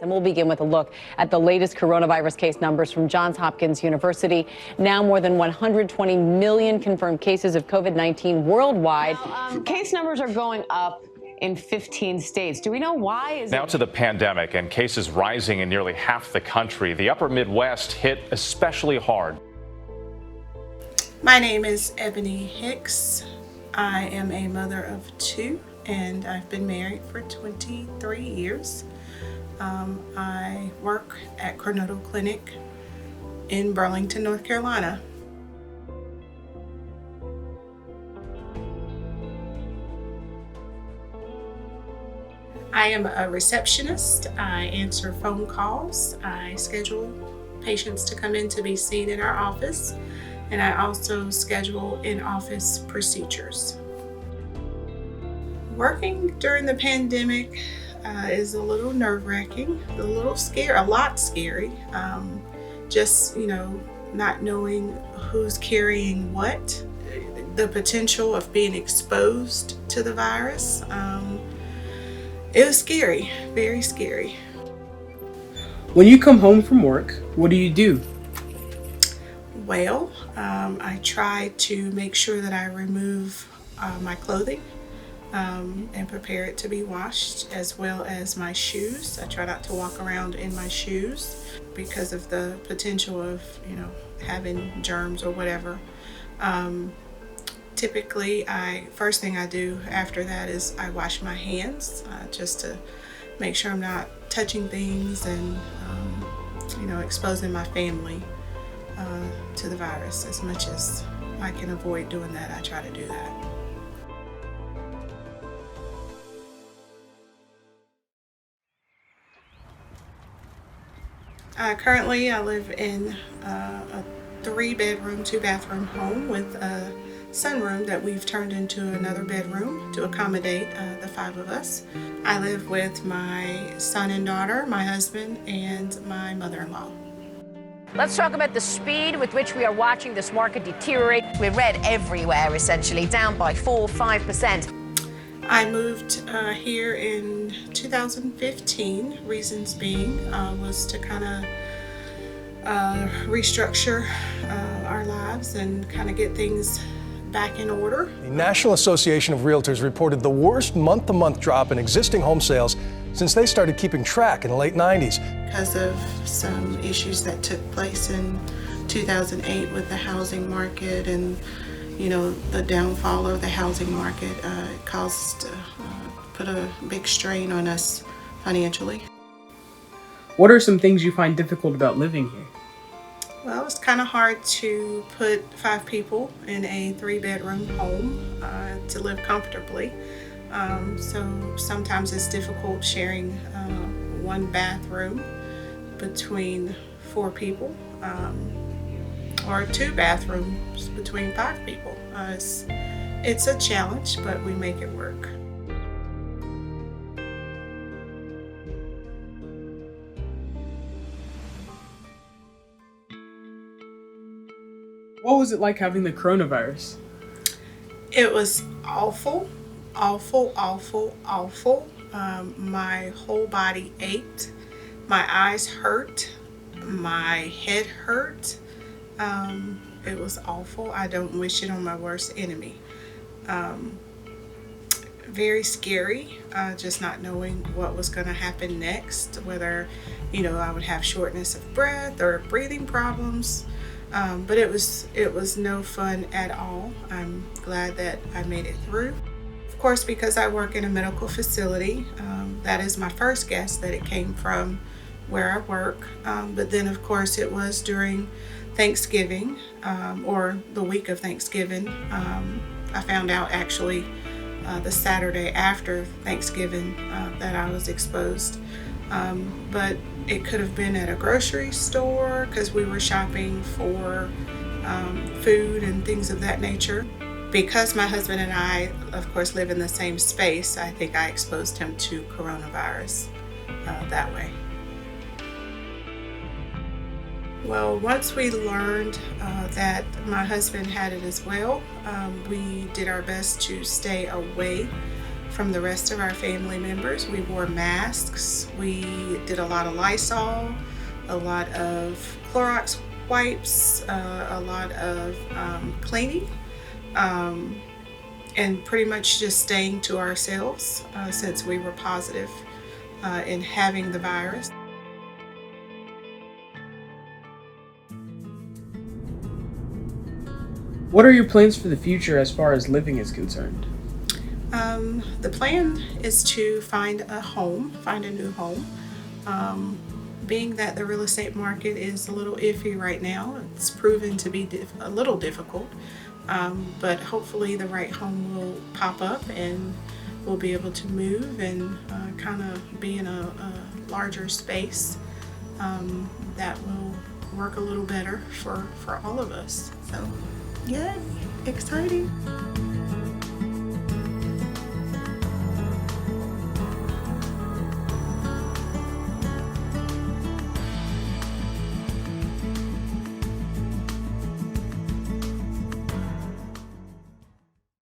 And we'll begin with a look at the latest coronavirus case numbers from Johns Hopkins University. Now more than 120 million confirmed cases of COVID-19 worldwide. Case numbers are going up in 15 states. Do we know why? Now to the pandemic and cases rising in nearly half the country. The upper Midwest hit especially hard. My name is Ebony Hicks. I am a mother of 2 and I've been married for 23 years. I work at Coronado Clinic in Burlington, North Carolina. I am a receptionist. I answer phone calls. I schedule patients to come in to be seen in our office, and I also schedule in-office procedures. Working during the pandemic is a little nerve-wracking, a lot scary. Just, not knowing who's carrying what, the potential of being exposed to the virus. It was scary, very scary. When you come home from work, what do? Well, I try to make sure that I remove my clothing and prepare it to be washed, as well as my shoes. I try not to walk around in my shoes because of the potential of, having germs or whatever. Typically, first thing I do after that is I wash my hands just to make sure I'm not touching things and, exposing my family to the virus. As much as I can avoid doing that, I try to do that. Currently, I live in a 3-bedroom, 2-bathroom home with a sunroom that we've turned into another bedroom to accommodate the 5 of us. I live with my son and daughter, my husband, and my mother-in-law. Let's talk about the speed with which we are watching this market deteriorate. We're red everywhere, essentially, down by 4-5%. I moved here in 2015. Reasons being was to kind of restructure our lives and kind of get things back in order. The National Association of Realtors reported the worst month-to-month drop in existing home sales since they started keeping track in the late 90s. Because of some issues that took place in 2008 with the housing market and, the downfall of the housing market, it put a big strain on us financially. What are some things you find difficult about living here? Well, it's kind of hard to put 5 people in a 3-bedroom home to live comfortably. So sometimes it's difficult sharing 1 bathroom between 4 people or 2 bathrooms between 5 people. It's a challenge, but we make it work. What was it like having the coronavirus? It was awful, awful, awful, awful. My whole body ached. My eyes hurt. My head hurt. It was awful. I don't wish it on my worst enemy. Very scary, just not knowing what was going to happen next, whether, I would have shortness of breath or breathing problems. But it was no fun at all. I'm glad that I made it through. Of course, because I work in a medical facility, that is my first guess that it came from where I work. But then, of course, it was during Thanksgiving or the week of Thanksgiving. I found out actually the Saturday after Thanksgiving that I was exposed. But it could have been at a grocery store because we were shopping for food and things of that nature. Because my husband and I, of course, live in the same space, I think I exposed him to coronavirus that way. Well, once we learned that my husband had it as well, we did our best to stay away from the rest of our family members. We wore masks. We did a lot of Lysol, a lot of Clorox wipes, a lot of cleaning, and pretty much just staying to ourselves since we were positive in having the virus. What are your plans for the future as far as living is concerned? The plan is to find a new home. Being that the real estate market is a little iffy right now, it's proven to be a little difficult, but hopefully the right home will pop up and we'll be able to move and kind of be in a larger space that will work a little better for all of us. So, yay, exciting.